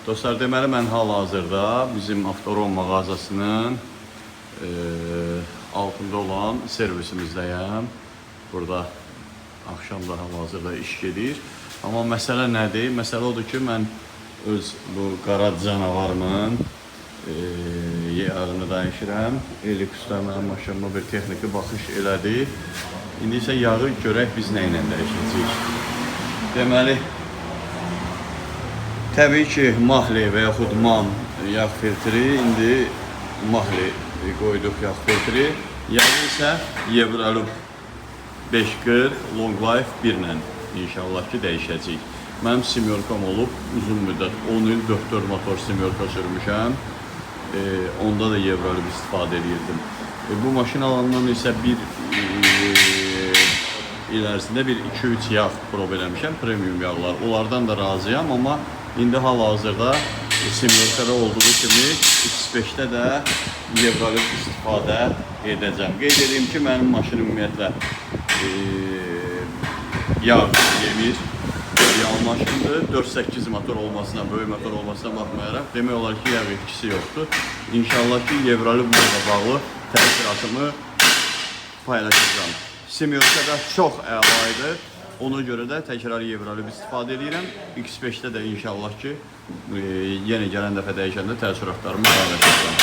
Dostlar, deməli mən hal-hazırda bizim Avtorom mağazasının altında olan servisimіздəyəm. Burada axşamda hal-hazırda iş gedir. Amma məsələ nədir? Məsələ odur ki, mən öz bu qara canavarımın yağını dəyişirəm. Elik usta mənim maşınıma bir texniki baxış elədi. İndi isə yağı görək biz nə ilə dəyişəcəyik. Deməli, təbii ki, Mahli və yaxud MAN yağ filtri, indi Mahli qoyduq yağ filtri. Yağı isə Evrolub 540 Long Life 1 ilə inşallah ki dəyişəcəyik. Mənim simyorkam olub, uzun müddət 10 il 4-4 motor simyorka sürmüşəm. Onda da Evrolub istifadə edirdim. Bu maşın alandan isə bir il ərzində 2-3 yağ prob eləmişəm, premium yağlar. Onlardan da razıyam, amma indi hal-hazırda simyorkada olduğu kimi X5-də də Evrolub istifadə edəcəm. Qeyd edeyim ki, mənim maşınım ümumiyyətlə yağ yemir. Yağ maşındır. 4-8 motor olmasına, böyük motor olmasına baxmayaraq demək olar ki, yağ etkisi yoxdur. İnşallah ki, Evrolubla bağlı təsiratımı paylaşacağım. Simyorkada çox əlaydır. Ona görə də təkrar Evrolub istifadə edirəm. X5-də də inşallah ki, yenə gələn dəfə dəyişəndə təəssüratlarımı paylaşacağım.